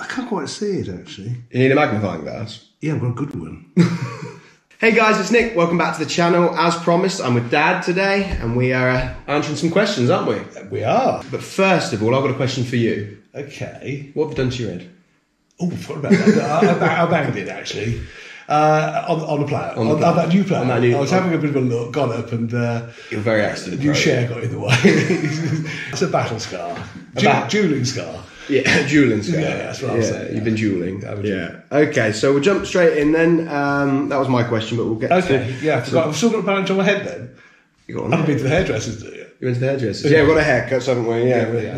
I can't quite see it, actually. You need a magnifying glass? Yeah, I've got a good one. Hey guys, it's Nick. Welcome back to the channel. As promised, I'm with Dad today, and we are answering some questions, aren't we? We are. But first of all, I've got a question for you. Okay. What have you done to your head? Oh, I forgot about that. I banged it, actually. On the plough. On that new plough. I was having a bit of a look, got up, and you're very accident. A new share got in the way. It's a battle scar. Dueling scar. Yeah, dueling scar. Yeah, that's what I was saying. You've been dueling. Yeah. Okay, so we'll jump straight in then. That was my question, but we'll get to... Okay, yeah. I've still got a bandage on my head then. You got one? I haven't been to the hairdressers, do you? You went to the hairdressers? Yeah, we've got a haircut, haven't we? Yeah, we're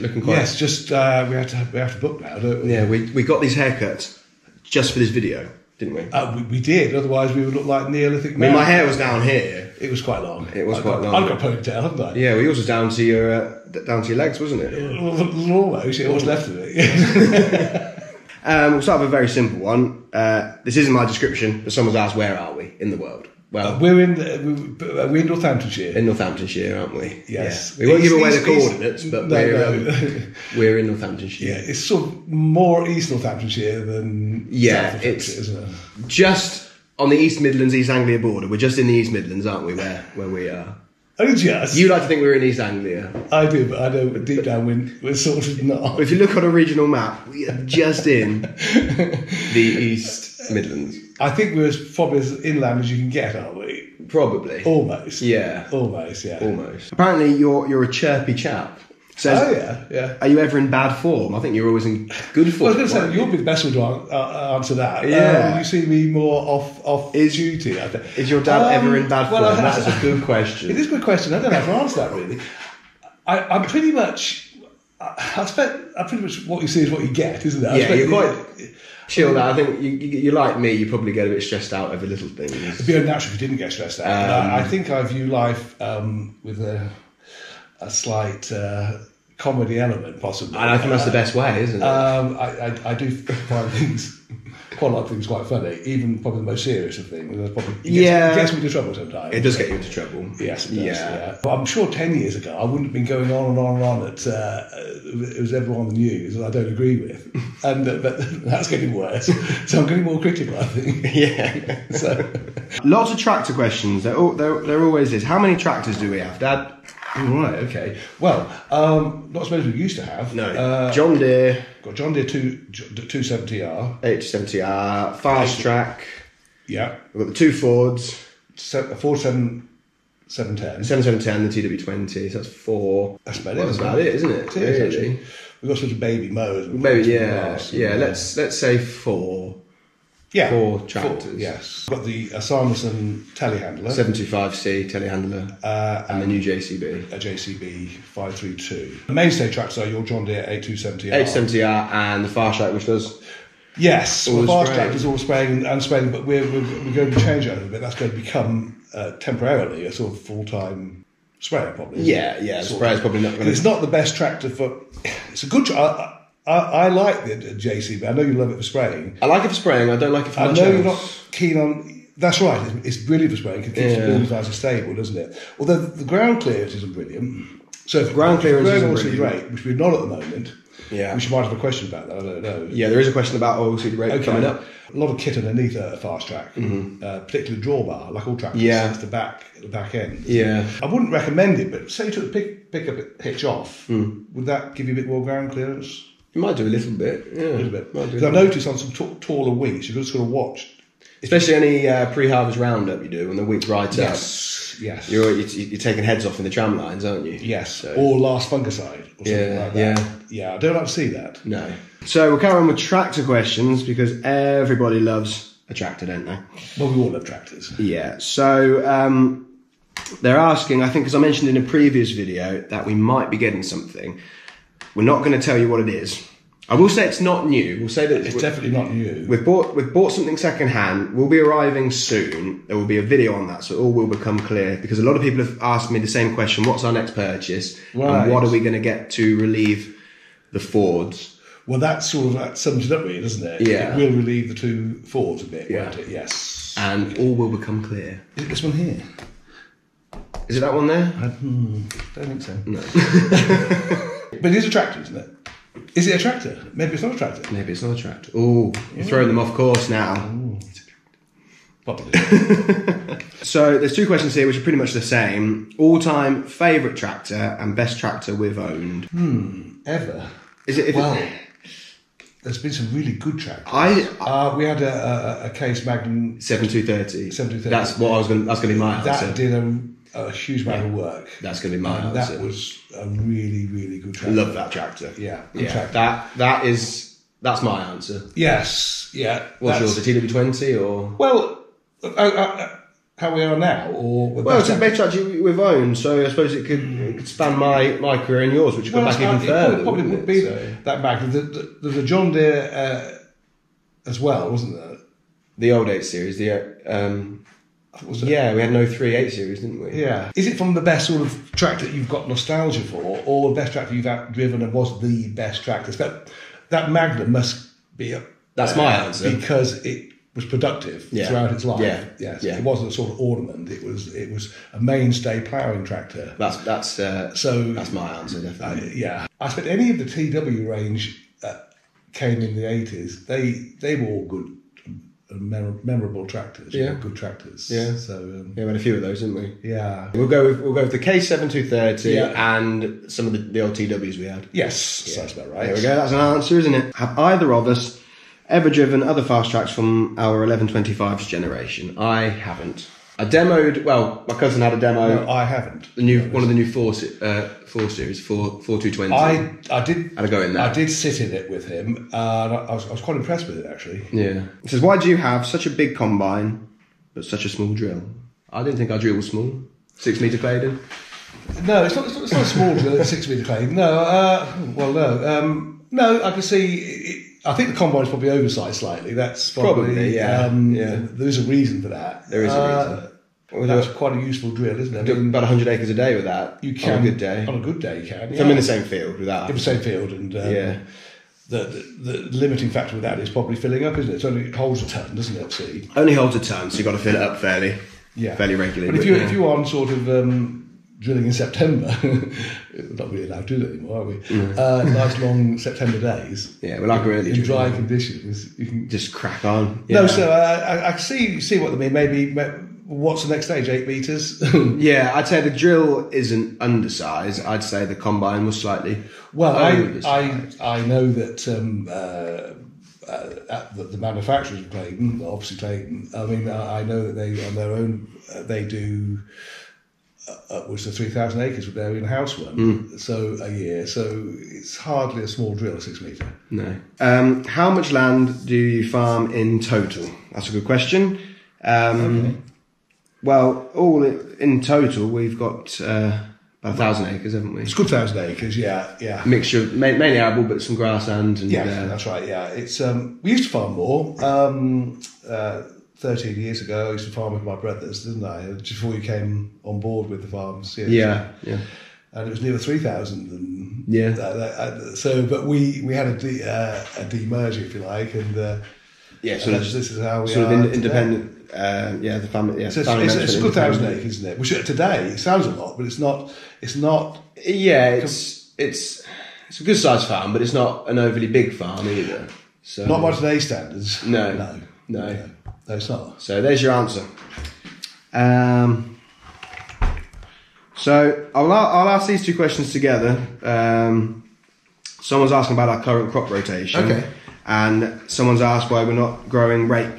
looking quite... Yes, just we have to book now, don't we? Yeah, we got these haircuts just for this video, didn't we? We did, otherwise we would look like Neolithic men. I mean, my hair was down here. It was quite long. It was quite long. I've got a ponytail, haven't I? Yeah, well, yours was down to your legs, wasn't it? Almost. It was left of it. We'll start with a very simple one. This isn't my description, but someone's asked, where are we in the world? Well, we're in Northamptonshire. In Northamptonshire, aren't we? Yes. Yeah. We won't give away the coordinates, but we're in Northamptonshire. Yeah, it's sort of more East Northamptonshire than South Northamptonshire, isn't it? Just on the East Midlands, East Anglia border. We're just in the East Midlands, aren't we, where we are? Only just. You like to think we're in East Anglia. I do, but I know deep down we're sort of not. But if you look on a regional map, we are just in the East Midlands. I think we're as probably as inland as you can get, aren't we? Probably. Almost. Yeah. Almost, yeah. Almost. Apparently you're a chirpy chap. Oh, yeah. Are you ever in bad form? I think you're always in good form. Well, I was going to say, you'll be the best one to answer that. Yeah. You see me more off duty, I think. Is your dad ever in bad form? That's a good question. It is a good question. I don't know how to answer that, really. I'm pretty much... I pretty much what you see is what you get, isn't it? Yeah, you're quite... Chill out. I think you're like me. You probably get a bit stressed out over little things. It'd be unnatural if you didn't get stressed out. I think I view life with a slight comedy element, possibly. And I think that's the best way, isn't it? I do find quite a lot of things quite funny, even probably the most serious of things. It gets me into trouble sometimes. It does get you into trouble. Yes, it does. Yeah. But I'm sure 10 years ago I wouldn't have been going on and on and on at it was ever on the news that I don't agree with, and but that's getting worse. So I'm getting more critical, I think. Yeah. So lots of tractor questions. There always is. How many tractors do we have, Dad? Right, okay. Well, not as many as we used to have. No. John Deere. Got John Deere 270R. 870R. Fastrac. Yeah. We've got the two Fords. A Ford 710. 7710, the TW20. So that's four. That's about That's about it, isn't it? It is, actually. We've got such a baby mowers. Maybe, yeah. Let's say four. Yeah. Four tractors. Yes. We've got the Sanderson telehandler. 725C telehandler. And the new JCB. A JCB 532. The mainstay tractors are your John Deere 8270R. 870R and the Fastrac, which does... Yes. All the the Fastrac is all spraying and spraying, but we're going to change that a little bit. That's going to become temporarily a sort of full-time sprayer, probably. Yeah. The sprayer's probably not going to... It's not the best tractor for... It's a good tractor. I like the JCB. I know you love it for spraying. I like it for spraying. I don't like it for much else. I know you're not keen on... That's right. It's brilliant for spraying. It keeps the buildings nice and stable, doesn't it? Although the ground clearance isn't brilliant. So if ground clearance isn't brilliant rate, which we're not at the moment. Yeah. Which you might have a question about that. I don't know. Yeah, there is a question about oilseed rate coming up. A lot of kit underneath a Fastrac, particularly drawbar, like all tractors. Yeah. It's the back end. Yeah. I wouldn't recommend it, but say you took the pick up hitch off, would that give you a bit more ground clearance? You might do a little bit, yeah. A little bit. Because I've noticed on some taller wheats, you've got to sort of watch. Especially any pre-harvest roundup you do when the wheat's right up. Yes. You're taking heads off in the tram lines, aren't you? Yes. So. Or last fungicide or something like that. Yeah, I don't like to see that. No. So we'll carry on with tractor questions because everybody loves a tractor, don't they? Well, we all love tractors. Yeah. So they're asking, I think, as I mentioned in a previous video, that we might be getting something. We're not going to tell you what it is. I will say it's not new. We'll say that it's definitely not new. We've bought something second hand. We'll be arriving soon. There will be a video on that, so it all will become clear. Because a lot of people have asked me the same question: what's our next purchase, and what are we going to get to relieve the Fords? Well, that sums it up, really, doesn't it? Yeah. It will relieve the two Fords a bit, won't it? Yes. And all will become clear. Is it this one here? Is it that one there? I don't think so. No. But it is a tractor, isn't it? Is it a tractor? Maybe it's not a tractor. Maybe it's not a tractor. Oh, you're throwing them off course now. Probably. So there's two questions here which are pretty much the same. All-time favourite tractor and best tractor we've owned. Ever? Is it? Well, there's been some really good tractors. We had a Case Magnum 7230. 7230. That's what I was going. That's going to be my answer. That did a huge amount of work. That's going to be my answer. That was a really, really good I tractor. love that tractor. Yeah, Tractor. That's my answer. Yes, yeah. What's yours? A TW20 or? Well, how we are now, or well, it's a best tractor we've owned, so I suppose it could span my career and yours, which could go back even further. It probably would be that Magnum. There's a John Deere as well, wasn't there? The old 8 Series. Yeah, we had an 03 8 Series, didn't we? Yeah. Is it from the best sort of tractor that you've got nostalgia for, or the best tractor you've driven and was the best tractor? That Magnum must be That's my answer. Because it was productive throughout its life. Yeah. Yes. Yeah. It wasn't a sort of ornament. It was a mainstay ploughing tractor. That's my answer, definitely. I spent any of the TW range that came in the 80s. They were all good. Memorable tractors, good tractors. Yeah, so we had a few of those, didn't we? Yeah, we'll go with the K7230 and some of the old TWs we had. Yes, that's about right. There we go. That's an answer, isn't it? Have either of us ever driven other fast tracks from our 1125's generation? I haven't. I demoed. Well, my cousin had a demo. No, I haven't. One of the new 4 Series, 4220. I did. Had a go in there. I did sit in it with him. I was quite impressed with it, actually. Yeah. It says, why do you have such a big combine but such a small drill? I didn't think our drill was small. 6 metre Claydon. No, it's not a small drill. It's 6 metre Claydon. No. No, I can see. I think the combine's probably oversized slightly. That's probably There's a reason for that. There is a reason. That's quite a useful drill, isn't it? About 100 acres a day with that. You can on a good day. On a good day, you can. If I'm in the same field with that. In the same field, and the limiting factor with that is probably filling up, isn't it? It holds a ton, doesn't it? See, only holds a ton, so you've got to fill it up fairly regularly. But if you're on sort of drilling in September, we're not really allowed to do that anymore, are we? Nice long September days. Yeah, well, like really in dry conditions, you can just crack on. Yeah. No, so I see what they mean. Maybe what's the next stage? 8 meters. Yeah, I'd say the drill isn't undersized. I'd say the combine was slightly. Well, I know that the manufacturers of Claydon, obviously Claydon. I mean, I know that they on their own they do. Upwards of 3,000 acres with their in-house one, so a year. So it's hardly a small drill, 6 metre. No. How much land do you farm in total? That's a good question. Okay. Well, all in total, we've got about 1,000 acres, haven't we? It's a good 1,000 acres, yeah. Mixture, mainly arable, but some grassland. And, that's right. Yeah, it's we used to farm more. 13 years ago, I used to farm with my brothers, didn't I? Just before you came on board with the farms. Yeah. And it was near 3,000. And so, but we had a demerger, if you like, and this is how we sort are of independent. The family. Yeah, so it's a good 1,000 acres, isn't it? Which today it sounds a lot, but it's not. It's not. Yeah, it's a good sized farm, but it's not an overly big farm either. So not by today's standards. No. No, it's not. So there's your answer. So I'll ask these two questions together. Someone's asking about our current crop rotation. Okay. And someone's asked why we're not growing rape,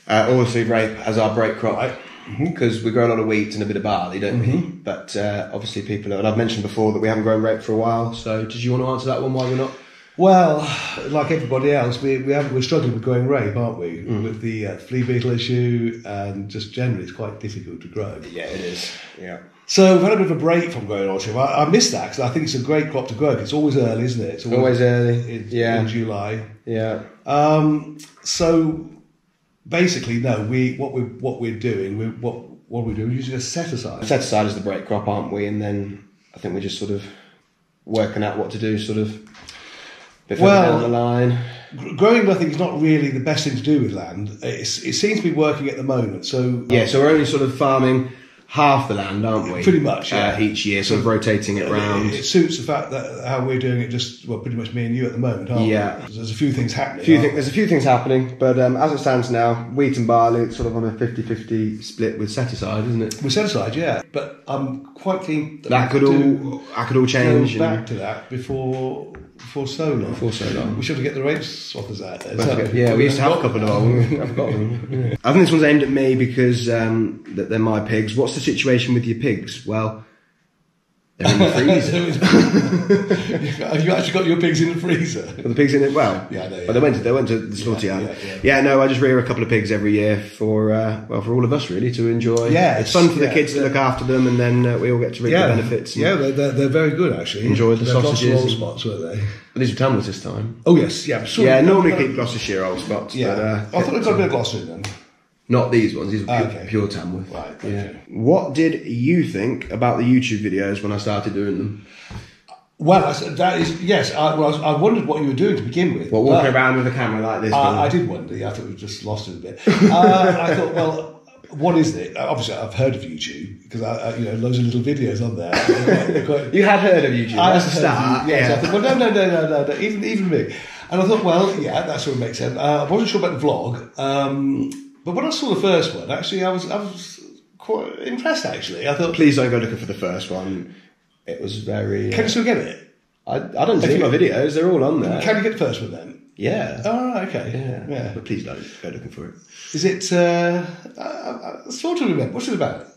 oilseed rape as our break crop. Because we grow a lot of wheat and a bit of barley, don't we? But obviously and I've mentioned before that we haven't grown rape for a while. So did you want to answer that one, why we're not? Well, like everybody else, we're struggling with growing rape, aren't we? With the flea beetle issue, and just generally it's quite difficult to grow. Yeah, it is. Yeah. So we've had a bit of a break from growing oilseed. I miss that because I think it's a great crop to grow. It's always early, isn't it? It's always early. In July. Yeah. So basically, no. What we're doing, we're using a set aside. Set aside is the break crop, aren't we? And then I think we're just sort of working out what to do, sort of. Down the line. Growing nothing is not really the best thing to do with land. It seems to be working at the moment. So so we're only sort of farming half the land, aren't we? Pretty much, yeah. Each year, sort of rotating it round. It suits the fact that how we're doing it, just pretty much me and you at the moment, aren't we? There's a few things happening. There's a few things happening, but as it stands now, wheat and barley, it's sort of on a 50-50 split with set aside, isn't it? With set aside, yeah. But I'm quite keen that could all change. Go back to that before so long. We should get the race swappers out there. We used to have a couple of them. I've got them. Yeah. I think this one's aimed at me because that they're my pigs. What's the situation with your pigs? Well, they're in the freezer. Have you actually got your pigs in the freezer? Well, the pigs in it. Well, yeah, no, yeah. But they went to the slaughter yard. No, I just rear a couple of pigs every year for all of us really to enjoy. Yeah, it's fun for the kids to look after them, and then we all get to reap the benefits. They're very good actually. Enjoy the sausages. Old spots, weren't they? But these were Tamworth this time. Oh yes, yeah. Normally keep Gloucestershire old spots. Yeah, but, I thought it got a bit of Gloucester in them. Not these ones. These are pure Tamworth. Right. Okay. Yeah. What did you think about the YouTube videos when I started doing them? Well, that is yes. I wondered what you were doing to begin with. What, walking around with a camera like this? I did wonder. Yeah, I thought we just lost it a bit. I thought, well, what is it? Obviously, I've heard of YouTube because loads of little videos on there. They're quite, you had heard of YouTube. That's the start. Yes. I thought, well, no. Even me. And I thought, well, yeah, that sort of makes sense. I wasn't sure about the vlog. But when I saw the first one, actually, I was quite impressed. Actually, I thought, please don't go looking for the first one. It was very. Can you still get it? I don't see my videos; they're all on there. Can you get the first one then? Yeah. Oh, right, okay. Yeah. But please don't go looking for it. Is it? I sort of remember. What's it about?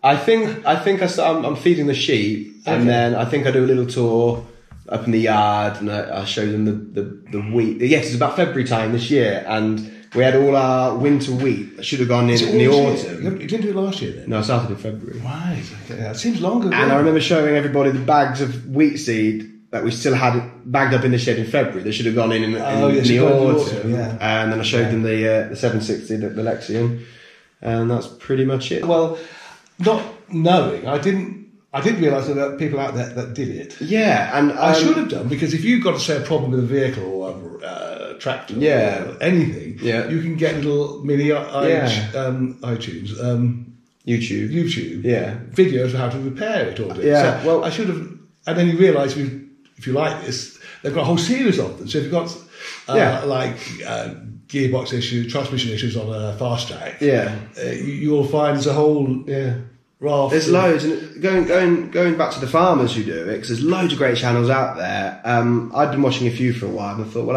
I think I'm feeding the sheep, and then I think I do a little tour up in the yard, and I show them the wheat. Yes, it's about February time this year, and we had all our winter wheat that should have gone in the autumn. You didn't do it last year then? No, I started in February. Right, okay. That seems longer. And I remember showing everybody the bags of wheat seed that we still had bagged up in the shed in February. They should have gone in the autumn. Yeah. And then I showed them the 760, the Lexion, and that's pretty much it. Well, not knowing, I didn't realise there were people out there that did it. Yeah, and I should have done, because if you've got, say, a problem with a vehicle or a tractor or anything, you can get little mini iTunes, YouTube, videos of how to repair it or do it. Yeah, so well, I should have, and then you realise if you like this, they've got a whole series of them. So if you've got gearbox issues, transmission issues on a Fastrac, you'll find there's a whole raft. There's loads, and going back to the farmers who do it, because there's loads of great channels out there. I'd been watching a few for a while, and I thought, well,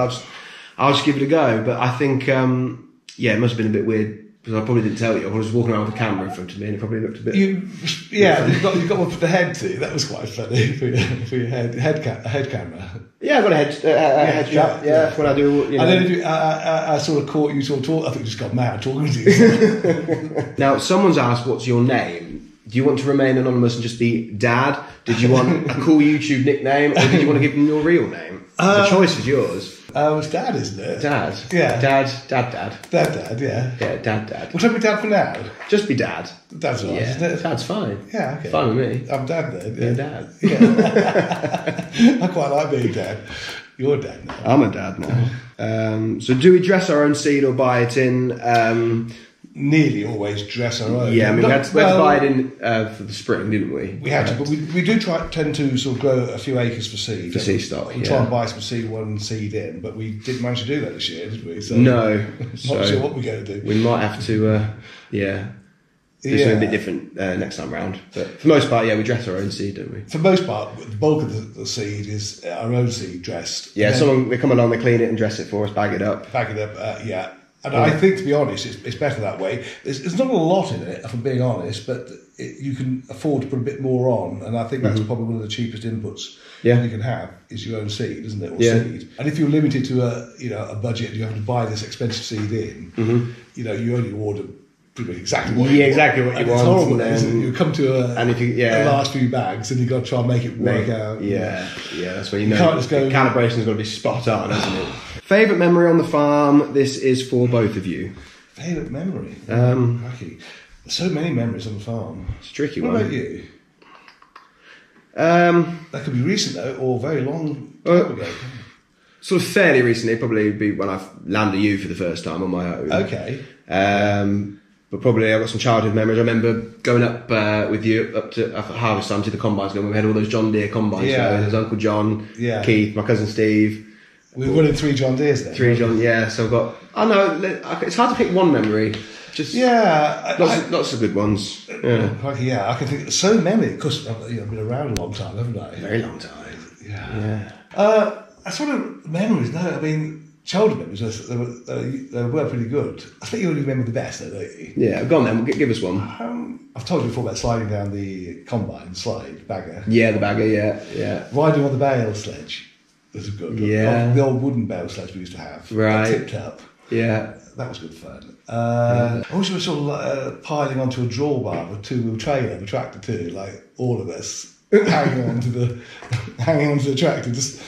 I'll just give it a go. But I think, it must have been a bit weird, because I probably didn't tell you. I was walking around with a camera in front of me, and it probably looked a bit. You've got one for the head too. That was quite funny for your head camera. Yeah, I've got a head strap. Yeah, when I do. And then if I sort of caught you sort of talk. I think you just got mad talking to you. Now, someone's asked, "What's your name?" Do you want to remain anonymous and just be Dad? Did you want a cool YouTube nickname, or did you want to give them your real name? The choice is yours. It's Dad, isn't it? Dad. Yeah. Dad, yeah. Yeah, Dad. We'll try to be Dad for now. Just be Dad. Dad's all right, isn't it? Dad's fine. Yeah, okay. Fine with me. I'm Dad then. You're Dad. Yeah. I quite like being Dad. You're Dad now. I'm a dad now. So do we dress our own seed or buy it in? Nearly always dress our own. Yeah, I mean, we had to buy it in for the spring, didn't we? We had to, but we do tend to sort of grow a few acres for seed. For seed stock, We try and buy some C1 seed in, but we didn't manage to do that this year, did we? So no. Not sure what we're going to do. We might have to, do something a bit different next time round. But for the most part, we dress our own seed, don't we? For the most part, the bulk of the seed is our own seed dressed. Yeah, they come along, they clean it and dress it for us, bag it up. And I think, to be honest, it's better that way. There's not a lot in it, if I'm being honest, but you can afford to put a bit more on, and I think that's probably one of the cheapest inputs you can have is your own seed, isn't it? Or seed. And if you're limited to a budget, and you have to buy this expensive seed in. You only order pretty much exactly what you want. Exactly what you want. It's horrible, isn't it? You come to a last few bags, and you've got to try and make it work out. Yeah, that's where you know the calibration's got to be spot on, hasn't it? Favourite memory on the farm? This is for both of you. Favourite memory? There's so many memories on the farm. It's a tricky one. What about you? That could be recent though, or very long time ago. Sort of fairly recently, probably be when I've landed you for the first time on my own. Okay. But probably I've got some childhood memories. I remember going up with you up to harvest time to the combines going. We had all those John Deere combines going. There's Uncle John, Keith, my cousin Steve. We were running 3 John Deeres then. 3 John, yeah. So I've got. I know it's hard to pick one memory. Just lots of good ones. Yeah, I can think of so many because I've been around a long time, haven't I? Very long time. I sort of memories. No, I mean. Childhood memories, they were pretty good. I think you only remember the best, though, don't you? Yeah, go on then, give us one. I've told you before about sliding down the combine bagger. Yeah, the bagger, yeah. Riding on the bale sledge was good. Yeah. The old wooden bale sledge we used to have. Right. Tipped up. Yeah. That was good fun. I wish we were sort of piling onto a drawbar with a 2-wheel trailer, a tractor too, like all of us, hanging onto the tractor, just...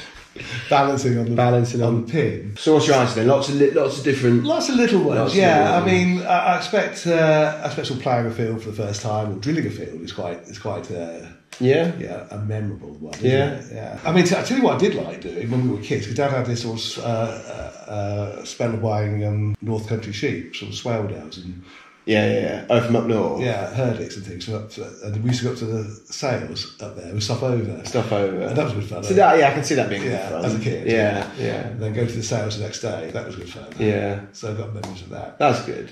balancing on the pin. So what's your answer then? Lots of little ones. Yeah, I mean, I expect sort of ploughing a field for the first time or drilling a field is quite a memorable one. Yeah. I mean, I tell you what I did like doing when we were kids. Because Dad had this sort of spell of buying North Country sheep, sort of Swaledales and. Oh, from up north. Yeah, herdicks and things. And we used to go up to the sales up there with stuff over. And that was good fun. So I can see that being good fun. As a kid. Yeah. And then go to the sales the next day. That was good fun. Yeah. So I got memories of that. That's good.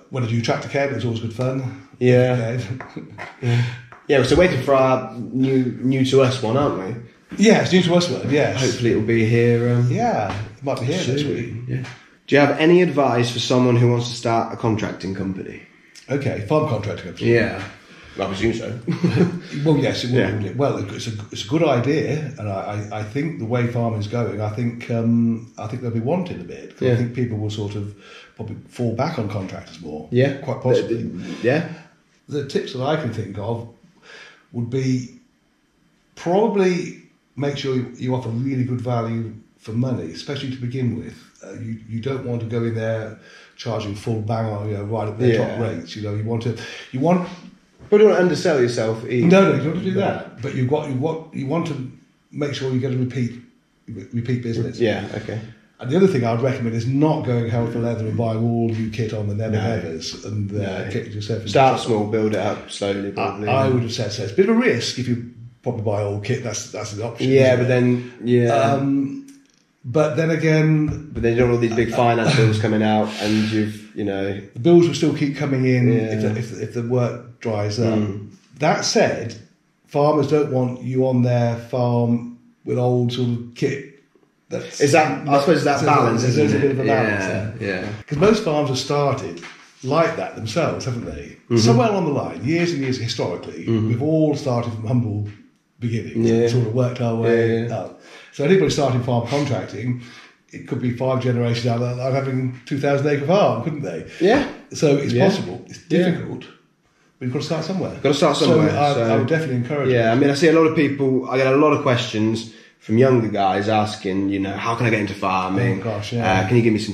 When I do tractor cab, it was always good fun. Yeah. Yeah, so waiting for our new to us one, aren't we? Yeah, it's new to us one, yes. Hopefully it'll be here. It might be here soon. this week. Yeah. Do you have any advice for someone who wants to start a contracting company? Okay, farm contracting company. Yeah, I presume so. Well, yes, it will. Yeah. Well, it's a good idea, and I think the way farming's going, I think they'll be wanted a bit. Yeah. I think people will sort of probably fall back on contractors more. Yeah, quite possibly. Yeah. The tips that I can think of would be probably make sure you offer really good value for money, especially to begin with. You don't want to go in there charging full bang on, right at their top rates. You want. But you don't want to undersell yourself either. No, you don't want to do that. But you want to make sure you get a repeat business. Yeah. Okay. And the other thing I'd recommend is not going hell for leather and buying all new kit on the nevers and getting yourself. Start small, build it up slowly. Probably. I would have said so. It's a bit of a risk if you probably buy old kit. That's an option. Yeah, but then But then again... But then you don't have all these big finance bills coming out and the bills will still keep coming in if the work dries up. That said, farmers don't want you on their farm with old sort of kit. I suppose that balance, there's a bit of a balance there. Yeah. Because most farms have started like that themselves, haven't they? Somewhere along the line, years and years historically, we've all started from humble beginnings and sort of worked our way up. So anybody starting farm contracting, it could be 5 generations out of having 2,000 acre farm, couldn't they? Yeah. So it's possible. It's difficult. But you've got to start somewhere. So I would definitely encourage it. Yeah, I mean, I see a lot of people, I get a lot of questions from younger guys asking, how can I get into farming? Oh gosh, yeah. Can you give me some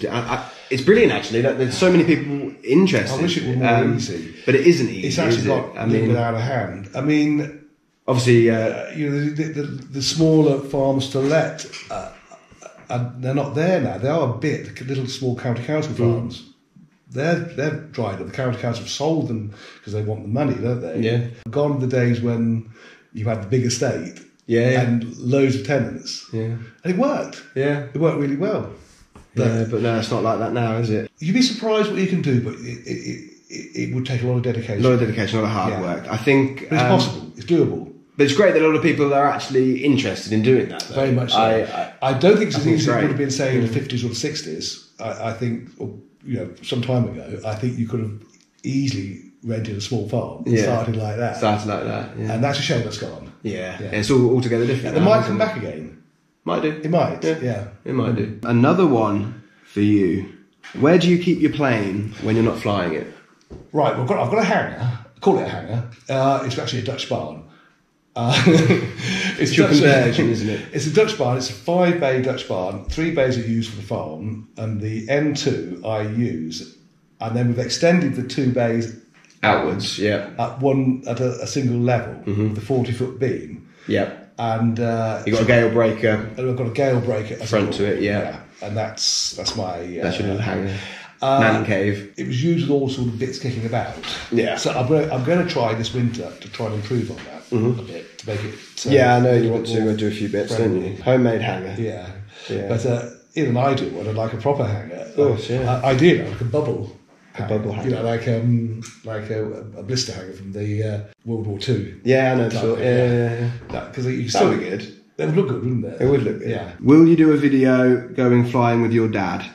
it's brilliant actually that there's so many people interested. I wish it were more easy. But it isn't easy. It's actually got a little bit out of hand. I mean... Obviously, the smaller farms to let, they're not there now. They are a bit, little small county council farms. They're dried up. The county council have sold them because they want the money, don't they? Yeah. Gone are the days when you had the big estate and loads of tenants. Yeah. And it worked. Yeah. It worked really well. But no, it's not like that now, is it? You'd be surprised what you can do, but it would take a lot of dedication. A lot of dedication, a lot of hard work. I think... But it's possible. It's doable. But it's great that a lot of people are actually interested in doing that. Though. Very much so. I don't think it's as easy as it would have been, say, in the 50s or the 60s. I think, some time ago, I think you could have easily rented a small farm and started like that. Yeah. And that's a shame that's gone. Yeah. It's all altogether different. It might come back again. Might do. It might, yeah. It might do. Another one for you. Where do you keep your plane when you're not flying it? Right, I've got a hangar. Call it a hangar. It's actually a Dutch barn. It's your conversion, isn't it? It's a Dutch barn. It's a 5-bay Dutch barn. 3 bays are used for the farm, and the N2 I use, and then we've extended the 2 bays outwards. Yeah, at a single level, with a 40-foot beam. Yeah, and you got a gale breaker. And I've got a gale breaker front to it. Yeah, and that's my that's your little hangar. Man cave. It was used with all sort of bits kicking about. Yeah. So I'm going to try this winter to try and improve on that a bit to make it. Yeah, I know you want to do a few bits, don't you? Homemade hanger. Yeah. Yeah. But in an ideal one, I'd like a proper hanger. Of course, yeah. Ideally, like a bubble. Bubble hanger. You know, like a blister hanger from the World War II. Yeah, I know. Sure. Yeah. Because you That would be good. They would look good, wouldn't they? It would look good. Yeah. Will you do a video going flying with your dad?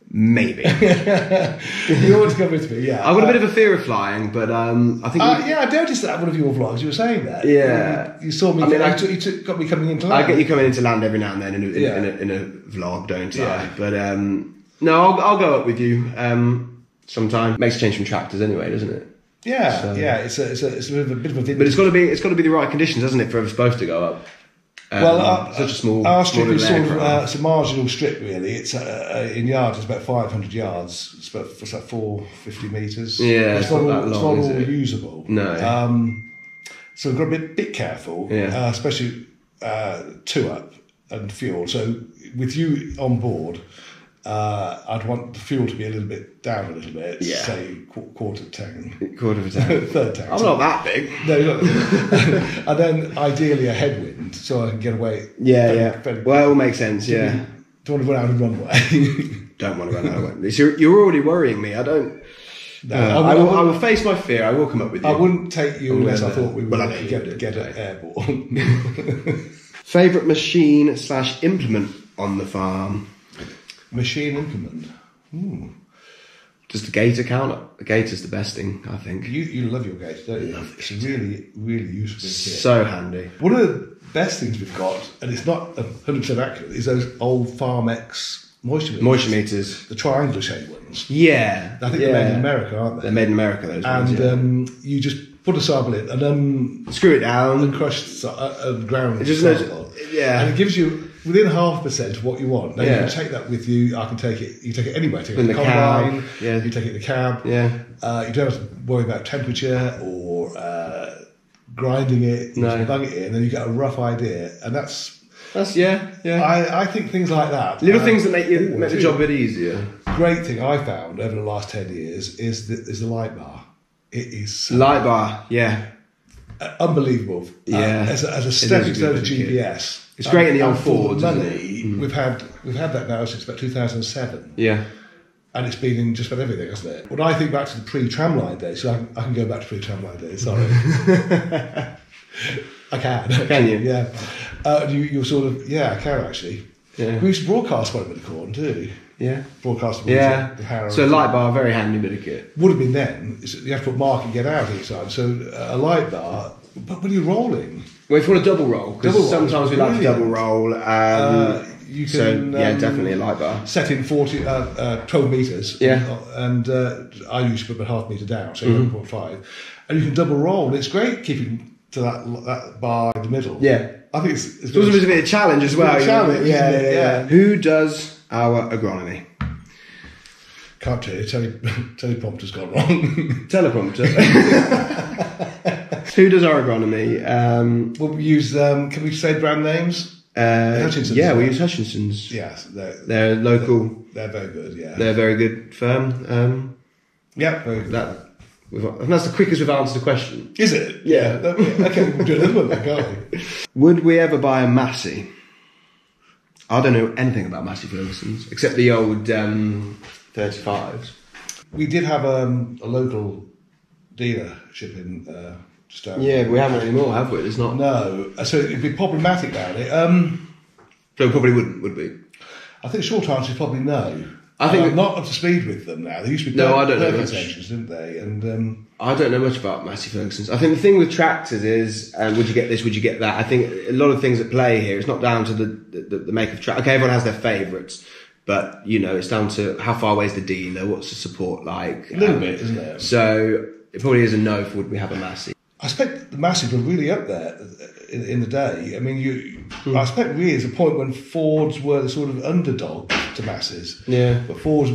Maybe. You ought to come with me, yeah. I've got a bit of a fear of flying, but I think... I noticed that one of your vlogs, you were saying that. Yeah. You saw me, you got me coming into land. I get you coming into land every now and then in a vlog, don't I? Yeah. But no, I'll go up with you sometime. Makes a change from tractors anyway, doesn't it? Yeah, So- yeah. It's a bit of a vintage. But it's got to be the right conditions, hasn't it, for us both to go up? Such a small. Our strip small is sort of aircraft. it's a marginal strip really. It's in yards. It's about 500 yards. It's about 450 metres. Yeah, it's not all, that long, is all it? usable. No. So we've got to be a bit careful, Yeah. especially two up and fuel. So with you on board, I'd want the fuel to be a little bit down a little bit. Yeah. Say quarter tank. Quarter of a tank. Third tank. I'm not that big. No, you're not. And then ideally a headwind, so I can get away. Yeah. fairly Well, it all makes sense. Yeah. Don't want to run out of runway. Don't want to run out of way. You're already worrying me. I don't. No, I will face my fear. I will come up with you. I wouldn't take you unless I thought we would Well, I know you would, get it airborne. Favourite machine / implement on the farm? Machine implement. Ooh. Does the Gator count? The Gator's the best thing, I think. You love your Gator, don't you? It's a really, really useful kit. So handy. One of the best things we've got, and it's not 100% accurate, is those old Farmex moisture meters. Moisture meters. The triangular shaped ones. Yeah. I think they're made in America, aren't they? They're made in America, those ones. And Yeah. you just put a sample in and Screw it down. uncrushed ground It just sample. yeah. And it gives you within 0.5% of what you want. Now you Yeah. can take that with you. I can take it. You take it anywhere. Take it In in the the combine. cab, yeah. You take it in the cab. Yeah. You don't have to worry about temperature or grinding it. You No. just plug it in, and you get a rough idea. And that's. Yeah. I think things like that. Little things that make ooh, the job a bit easier. Great thing I found over the last 10 years is the light bar. It is so Light bar, yeah. unbelievable. Yeah. As a It stepping is a good stone to kit. GPS. It's great in the old and for Fords, the isn't money, it? we've had that now since about 2007. Yeah. And it's been in just about everything, hasn't it? When I think back to the pre-tramline days, so I can go back to pre-tramline days, sorry. I can. Can you? Yeah. You're sort of, I can actually. Yeah. We used to broadcast quite a bit of corn too. Yeah. Broadcast Yeah. the power So of- light bar, very handy bit of kit. would have been then. You have to put mark and get out each time. So a light bar, but when you're rolling, Well, if you want a double roll, Double because roll sometimes we is like to brilliant. double roll. you so can definitely a light bar. set in 12 meters. Yeah. And I usually put about half meter down, so Mm-hmm. 1.5, and you can double roll. And it's great keeping to that bar in the middle. Yeah. I think it's It's also a bit of a challenge as well. a you know? challenge, Yeah, isn't it? Yeah. Who does our agronomy? Can't tell you. Teleprompter's gone wrong. Teleprompter. Who does our agronomy? Well, we use. Can we say brand names? Hutchinson's. Yeah, we use Hutchinson's. Yes, They're local. they're very good. Yeah. They're a very good firm. Yeah, very good. And that's the quickest we've answered a question. Is it? Yeah. Okay, we'll do another one then, can't we? Would we ever buy a Massey? I don't know anything about Massey Ferguson's except the old 35s. We did have a local dealership in just down. Yeah, but we haven't anymore, have we? It's not. No, so it'd be problematic about it. So we probably wouldn't, would we? I think the short answer is probably no. I think I'm not up to speed with them now. They used to be No, I don't know perfect much. engines, didn't they? And I don't know much about Massey Ferguson's. I think the thing with tractors is, would you get this, would you get that? I think a lot of things at play here. It's not down to the make of tractor. Okay, everyone has their favourites, but it's down to how far away is the dealer, what's the support like. a little bit, isn't it? So it probably is a no for would we have a Massey. I expect the Massey were really up there in the day. I mean, I expect really there's a point when Fords were the sort of underdog to Masseys. Yeah. But Fords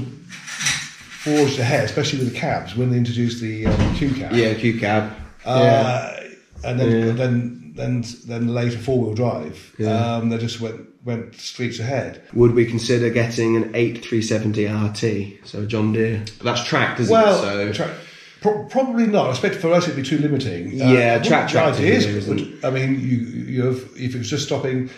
forged ahead, especially with the cabs when they introduced the Q cab. Yeah, Q cab. And then then later 4-wheel drive. Yeah. They just went streets ahead. Would we consider getting an 8370 RT? So John Deere. That's tracked, isn't it? So probably not. I expect for us it'd be too limiting. Tracked is good. I mean, you have, if it was just stopping,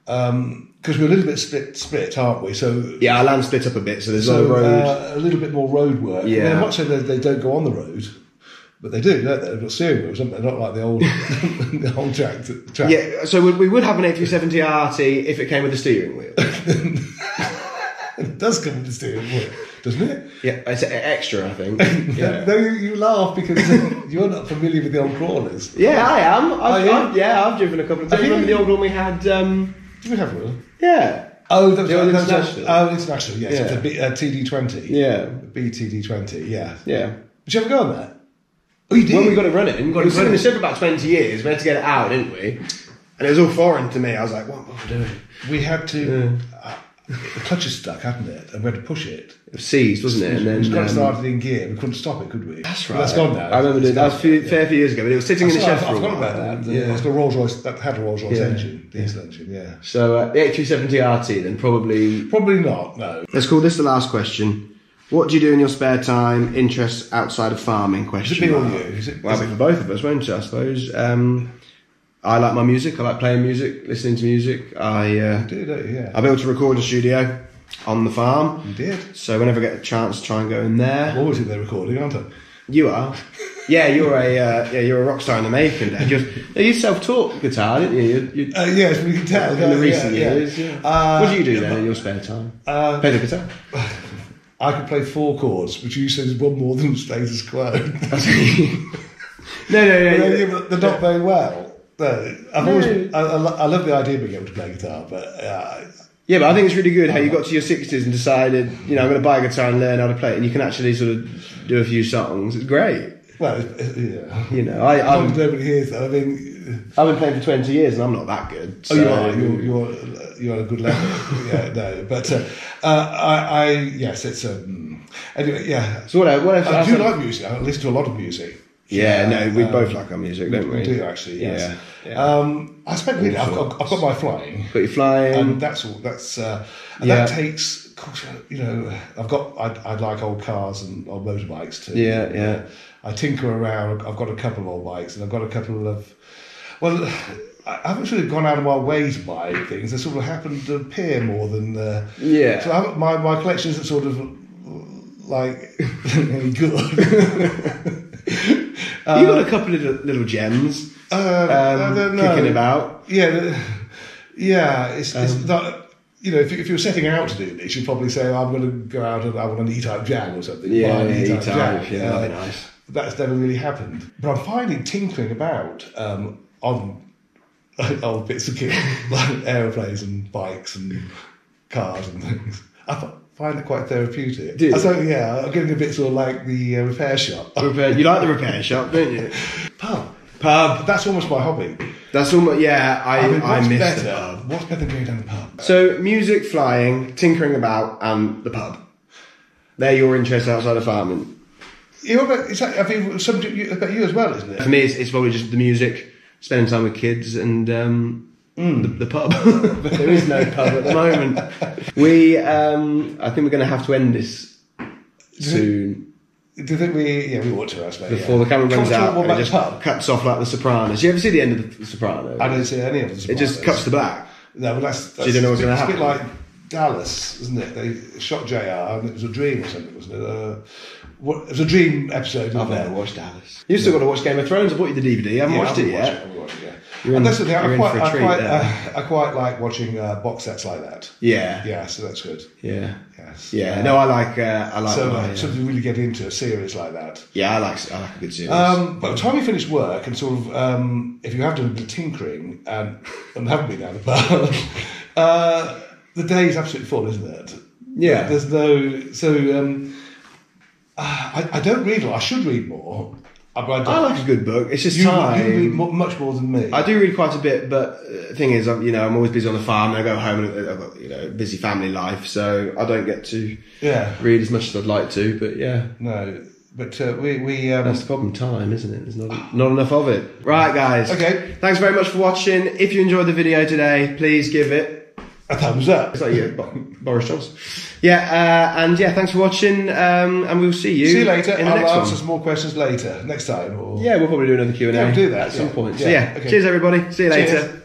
because we're a little bit split, aren't we? So our land split up a bit, so there's a road. A little bit more road work. Yeah. I mean, I'm not saying that they don't go on the road, but they do, don't they? They've got steering wheels, haven't they? Not like the old the old track. Yeah, so we would have an 8370 RT if it came with a steering wheel. It does come with a steering wheel, doesn't it? Yeah, it's extra, I think. Yeah. No, you laugh because you're not familiar with the old crawlers. Yeah, I am. I've driven a couple of. Do you remember the old one we had? Did we have one? Yeah. Oh, that was International. International. Yes, Yeah. It's a TD20. Yeah. BTD20. Yeah. Yeah. Did you ever go on that? Oh, you did. When we got it running, it was sitting in the ship for about 20 years. We had to get it out, didn't we? And it was all foreign to me. I was like, what are we doing? We had to. The clutch is stuck, hadn't it? And we had to push it. It was seized, wasn't it? And then we got it started in gear. We couldn't stop it, could we? That's right. But that's gone now. I remember doing that. Was a fair few years ago, but it was sitting in the shed for a while. I forgot about that. Yeah. It's got a Rolls Royce. That had a Rolls Royce engine, diesel engine. Yeah. So the 8370 RT then probably not. No. Let's call this the last question. What do you do in your spare time? Interests outside of farming? Question. Is it me or you? Well, for both of us, won't it? I suppose. I like my music. I like playing music, listening to music. I do, don't you? Yeah. I built a recording studio on the farm. You did. So whenever I get a chance, try and go in there. I'm always in there recording, aren't I? You are. Yeah, you're a rock star in the making. Dad. You self-taught guitar, didn't you? Yes, we can tell. In the recent years. Yeah. What do you do then in your spare time? Play the guitar. I can play 4 chords, which you said is one more than status quo. No. They're not very well. No, I love the idea of being able to play guitar, but yeah, but I think it's really good how you got to your 60s and decided, I'm going to buy a guitar and learn how to play it, and you can actually sort of do a few songs. It's great. Well, yeah. Nobody hears that. I mean, I've been playing for 20 years and I'm not that good. So. Oh, you're on a good level. Yeah, no, but yes, it's anyway. Yeah. So what else? I do like music. I listen to a lot of music. Yeah, we both like our music, don't we? We do actually. Yes. Yeah. I spent really. I've got my flying. Got your flying, and that's all. That takes. I like old cars and old motorbikes too. Yeah. I tinker around. I've got a couple of old bikes, and I've got a couple of. Well, I haven't really gone out of my way to buy things. They sort of happen to appear more than. So my collection isn't sort of like any good. You got a couple of little gems kicking about. Yeah. It's not. If you're setting out to do this, you'd probably say, I'm going to go out and I want an E-type Jag or something. Yeah, E-type Jag. Yeah, that'd be nice. That's never really happened. But I'm finding tinkering about on old bits of kit, like aeroplanes and bikes and cars and things. I find it quite therapeutic. Do you? I'm getting a bit sort of like the repair shop. You like the repair shop, don't you? Pub. That's almost my hobby. That's almost, I miss the pub. What's better than going down the pub? So, music, flying, tinkering about, and the pub. They're your interests outside of farming. I bet you as well, isn't it? For me, it's probably just the music, spending time with kids, and the pub. But there is no pub at the moment. I think we're going to have to end this soon. Do you think we ought to, I suppose? Before the camera runs out, it just cuts off like The Sopranos. You ever see the end of The Sopranos? I don't see any of The Sopranos. It just cuts to black. No, but that's so you don't know what's going to happen. It's a bit like Dallas, isn't it? They shot JR and it was a dream or something, wasn't it? It was a dream episode. I've never watched Dallas. You've still got to watch Game of Thrones. I bought you the DVD. I haven't watched it yet. And that's the thing. I quite like watching box sets like that. Yeah. Yeah. So that's good. Yeah. Yes. Yeah. No, I like. So something really get into a series like that. Yeah, I like a good series. By the time you finish work and sort of, if you have done a bit of tinkering and haven't been down the pub, the day is absolutely full, isn't it? Yeah. There's no. So I don't read a lot. I should read more. I like a good book. It's just time. You read much more than me. I do read quite a bit, but the thing is, I'm always busy on the farm, and I go home and I've got a busy family life, so I don't get to read as much as I'd like to. But yeah, no. But we that's the problem, time, isn't it? There's not enough of it. Right, guys. Okay. Thanks very much for watching. If you enjoyed the video today, please give it a thumbs up. It's like Boris Johnson. Yeah, and yeah, thanks for watching. And we'll see you later. in the next I'll one. answer some more questions later, next time. Or... Yeah, we'll probably do another Q&A we'll do that at some point. Yeah. So yeah, Okay. cheers everybody. See you later. Cheers.